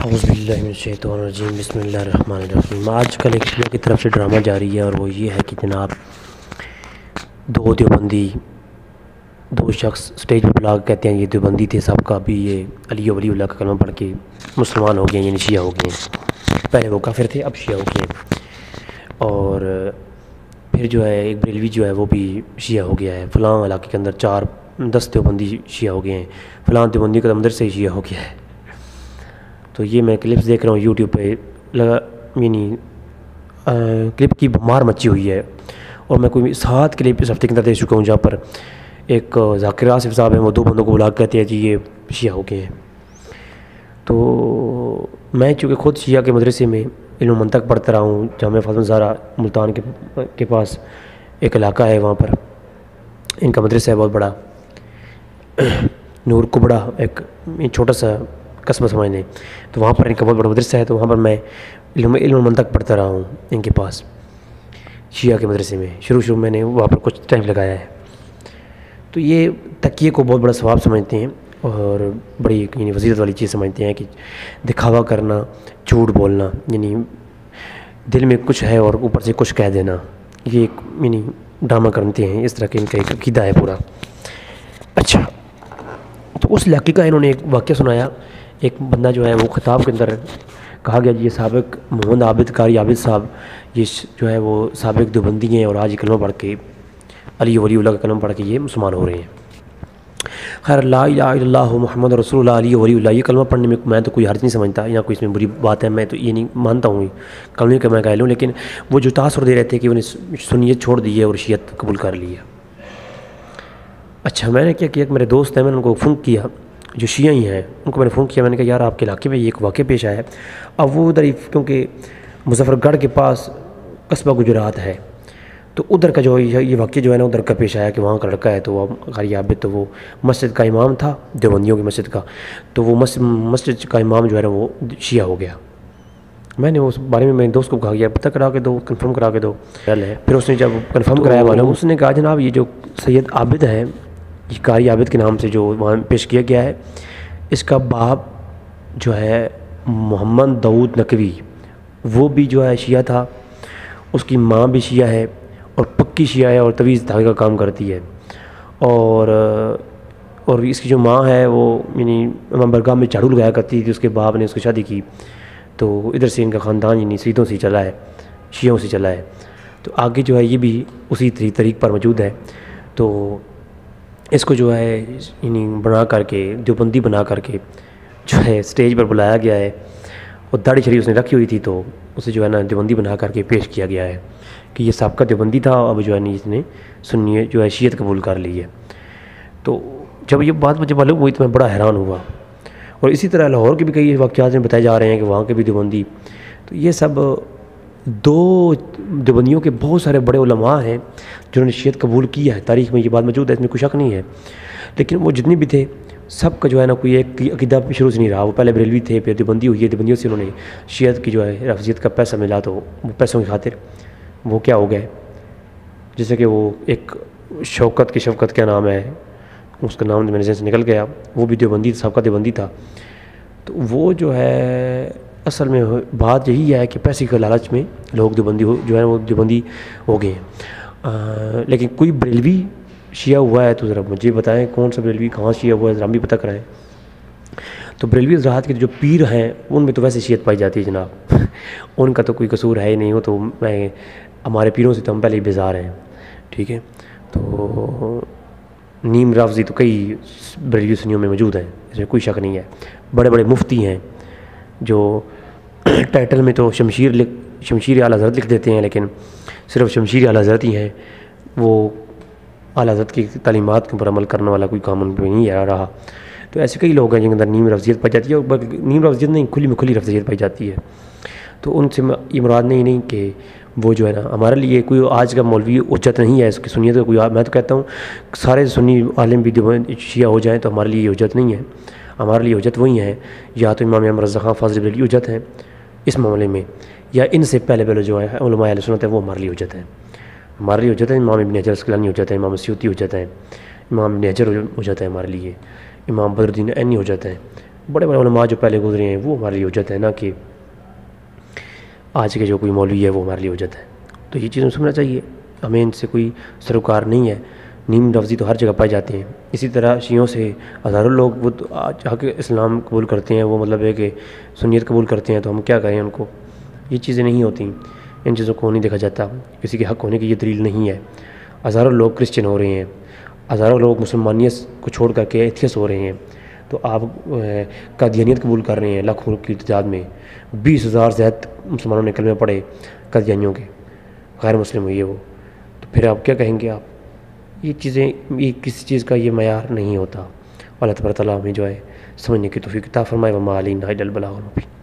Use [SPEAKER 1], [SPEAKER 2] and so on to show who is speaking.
[SPEAKER 1] اعوذ باللہ من الشیطان الرجیم، بسم اللہ الرحمن الرحیم۔ آج کل ایک شیعہ کی طرف سے ڈرامہ جاری ہے، اور وہ یہ ہے کہ جناب دو دیوبندی دو شخص سٹیج پر بلا کے کہتے ہیں یہ دیوبندی تھے، سب کا بھی یہ علی ولی اللہ کا کلمہ پڑھ کے مسلمان ہو گئے ہیں، یعنی شیعہ ہو گئے ہیں۔ پہلے وہ کافر تھے، اب شیعہ ہو گئے ہیں۔ اور پھر جو ہے ایک بریلوی جو ہے وہ بھی شیعہ ہو گیا ہے، فلاں علاقے کے اندر 10 دیوبندی شیعہ ہو گئے ہیں، فلاں دیوبندی کا مدرسے سے شیعہ ہو گیا ہے۔ تو یہ میں کلپس دیکھ رہا ہوں یوٹیوب پہ، یعنی کلپ کی بمار مچی ہوئی ہے، اور میں کوئی 7 کلپ اس ہفتے کے اندر دیکھ چکا ہوں جہاں پر ایک ذاکر آصف صاحب ہیں، وہ 2 بندوں کو بلا کے کہتے ہیں جی یہ شیعہ ہو گئے ہیں۔ تو میں چونکہ خود شیعہ کے مدرسے میں علم و منطق پڑھتا رہا ہوں، جامعہ فاطمہ الزہرا ملتان کے پاس ایک علاقہ ہے، وہاں پر ان کا مدرسہ ہے بہت بڑا، نور کبڑا، ایک چھوٹا سا قصبہ سمجھنے، تو وہاں پر ان کا بہت بڑا مدرسہ ہے۔ تو وہاں پر میں علم و منطق پڑھتا رہا ہوں ان کے پاس شیعہ کے مدرسے میں، شروع میں نے وہاں پر کچھ ٹائم لگایا ہے۔ تو یہ تقیے کو بہت بڑا ثواب سمجھتے ہیں، اور بڑی یعنی فضیلت والی چیز سمجھتے ہیں کہ دکھاوا کرنا، جھوٹ بولنا، یعنی دل میں کچھ ہے اور اوپر سے کچھ کہہ دینا، یہ ایک یعنی ڈرامہ کرتے ہیں، اس طرح کے ان کا ایک عقیدہ ہے پورا۔ اچھا، تو اس علاقے کا انہوں نے ایک واقعہ سنایا۔ ایک بندہ جو ہے وہ خطاب کے اندر کہا گیا جی یہ سابق محمد عابد قاری عابد صاحب، یہ جو ہے وہ سابق دیوبندی ہیں، اور آج یہ کلمہ پڑھ کے علی ولی اللہ کا کلمہ پڑھ کے یہ مسلمان ہو رہے ہیں۔ خیر، لا الہ الا اللہ محمد رسول اللہ علی ولی اللہ، یہ کلمہ پڑھنے میں میں تو کوئی حرج نہیں سمجھتا، یا کوئی اس میں بری بات ہے، میں تو یہ نہیں مانتا ہوں کلمے کا میں قائل ہوں، لیکن وہ جو تاثر دے رہے تھے کہ انہیں سنیت چھوڑ دی ہے اور شیعت قبول کر لی ہے۔ اچھا، میں نے کیا کیا کہ میرے دوست ہیں، میں نے ان کو فون کیا جو شیعہ ہی ہیں، ان کو میں نے فون کیا، میں نے کہا یار آپ کے علاقے میں یہ ایک واقعہ پیش آیا ہے۔ اب وہ ادھر ہی کیونکہ مظفر گڑھ کے پاس قصبہ گجرات ہے، تو ادھر کا جو یہ واقعہ جو ہے نا ادھر کا پیش آیا کہ وہاں کا لڑکا ہے، تو وہ قاری عابد، تو وہ مسجد کا امام تھا دیوبندیوں کی مسجد کا، تو وہ مسجد کا امام جو ہے نا وہ شیعہ ہو گیا۔ میں نے اس بارے میں میرے دوست کو کہا گیا پتہ کرا کے دو، کنفرم کرا کے دو۔ پھر اس نے جب کنفرم کرایا معلوم، اس نے کہا جناب یہ جو سید عابد ہے، یہ قاری عابد کے نام سے جو وہاں پیش کیا گیا ہے، اس کا باپ جو ہے محمد داؤد نقوی، وہ بھی جو ہے شیعہ تھا، اس کی ماں بھی شیعہ ہے، اور پکی شیعہ ہے، اور تویز دھاگے کا کام کرتی ہے، اور اس کی جو ماں ہے وہ یعنی امام برگاہ میں جھاڑو لگایا کرتی تھی، اس کے باپ نے اس کی شادی کی، تو ادھر سے ان کا خاندان یعنی سیدوں سے چلا ہے، شیعوں سے چلا ہے۔ تو آگے جو ہے یہ بھی اسی طریق پر موجود ہے، تو اس کو جو ہے یعنی بنا کر کے دیوبندی بنا کر کے جو ہے سٹیج پر بلایا گیا ہے، اور داڑھی شریف اس نے رکھی ہوئی تھی، تو اسے جو ہے نا دیوبندی بنا کر کے پیش کیا گیا ہے کہ یہ سابقہ دیوبندی تھا، اب جو ہے نا اس نے سنی جو ہے شیعت قبول کر لی ہے۔ تو جب یہ بات مجھے معلوم ہوئی تو میں بڑا حیران ہوا، اور اسی طرح لاہور کے بھی کئی واقعات میں بتائے جا رہے ہیں کہ وہاں کے بھی دیوبندی، تو یہ سب 2 دیوبندیوں کے بہت سارے بڑے علماء ہیں جنہوں نے شیعت قبول کیا ہے، تاریخ میں یہ بات موجود ہے، اس میں کوئی شک نہیں ہے، لیکن وہ جتنے بھی تھے سب کا جو ہے نا کوئی ایک عقیدہ شروع سے نہیں رہا، وہ پہلے بریلوی تھے، پھر دیوبندی ہوئی ہے، دیوبندیوں سے انہوں نے شیعت کی جو ہے رفضیت کا پیسہ ملا، تو وہ پیسوں کی خاطر وہ کیا ہو گئے، جیسے کہ وہ ایک شفقت کیا نام ہے، اس کا نام میرے ذہن سے نکل گیا، وہ بھی دیوبندی سابقہ دیوبندی تھا۔ تو وہ جو ہے اصل میں بات یہی ہے کہ پیسے کے لالچ میں لوگ دیوبندی جو ہے وہ دیوبندی ہو گئے ہیں۔ لیکن کوئی بریلوی شیعہ ہوا ہے تو ذرا مجھے بتائیں کون سا بریلوی کہاں شیعہ ہوا ہے، ذرا ہم بھی پتہ کرائیں۔ تو بریلوی حضرات کے جو پیر ہیں ان میں تو ویسے شیعت پائی جاتی ہے جناب، ان کا تو کوئی قصور ہے ہی نہیں، ہو تو میں ہمارے پیروں سے تو ہم پہلے ہی بیزار ہیں، ٹھیک ہے۔ تو نیم رافضی تو کئی بریلوی سنیوں میں موجود ہیں، اس میں کوئی شک نہیں ہے، بڑے بڑے مفتی ہیں جو ٹائٹل میں تو شمشیر اعلیٰ حضرت لکھ دیتے ہیں، لیکن صرف شمشیر اعلیٰ حضرت ہی ہیں، وہ اعلیٰ حضرت کی تعلیمات کے اوپر عمل کرنے والا کوئی کام ان پہ نہیں رہا۔ تو ایسے کئی لوگ ہیں جن کے اندر نیم رفضیت پائی جاتی ہے، اور نیم رفضیت نہیں کھلی میں کھلی رفضیت پائی جاتی ہے۔ تو ان سے یہ مراد نہیں کہ وہ جو ہے نا ہمارے لیے کوئی آج کا مولوی حجت نہیں ہے اس کی سنیت کا، کوئی میں تو کہتا ہوں سارے سنی عالم بھی شیعہ ہو جائیں تو ہمارے لیے یہ حجت نہیں ہے، ہمارے لیے حجت وہی ہیں، یا تو امام احمد رضا خان فاضل بریلوی حجت ہیں اس معاملے میں، یا ان سے پہلے جو ہے علماء اہل سنت ہیں وہ ہمارے لیے حجت ہیں، ہمارے لیے حجت ہے۔ امام ابن حجر عسقلانی حجت ہے، امام سیوطی حجت ہیں، امام ابن حجر حجت ہے ہمارے لیے، امام بدر الدین عینی حجت ہیں، بڑے بڑے علماء جو پہلے گزرے ہیں وہ ہمارے لیے حجت ہے، نہ کہ آج کے جو کوئی مولوی ہے وہ ہمارے لیے حجت ہے۔ تو یہ چیزیں سمجھنا چاہیے، ہمیں ان سے کوئی سروکار نہیں ہے، نیم لفظی تو ہر جگہ پائے جاتے ہیں۔ اسی طرح شیعوں سے ہزاروں لوگ وہ آج حق اسلام قبول کرتے ہیں، وہ مطلب ہے کہ سنیت قبول کرتے ہیں، تو ہم کیا کہیں ان کو؟ یہ چیزیں نہیں ہوتی، ان چیزوں کو نہیں دیکھا جاتا، کسی کے حق ہونے کی یہ دلیل نہیں ہے۔ ہزاروں لوگ کرسچن ہو رہے ہیں، ہزاروں لوگ مسلمانیت کو چھوڑ کر کے ایتھیس ہو رہے ہیں، تو آپ قادیانیت قبول کر رہے ہیں لاکھوں کی تعداد میں، 20,000 زائد مسلمانوں نے کلمے پڑھے قادیانیوں کے، غیر مسلم ہوئی ہے وہ، تو پھر آپ کیا کہیں گے؟ آپ یہ چیزیں، یہ کسی چیز کا یہ معیار نہیں ہوتا۔ اللہ تبارک و تعالیٰ ہمیں جو ہے سمجھنے کی توفیق عطا فرمائے۔ وما علینا الا البلاغ المبین۔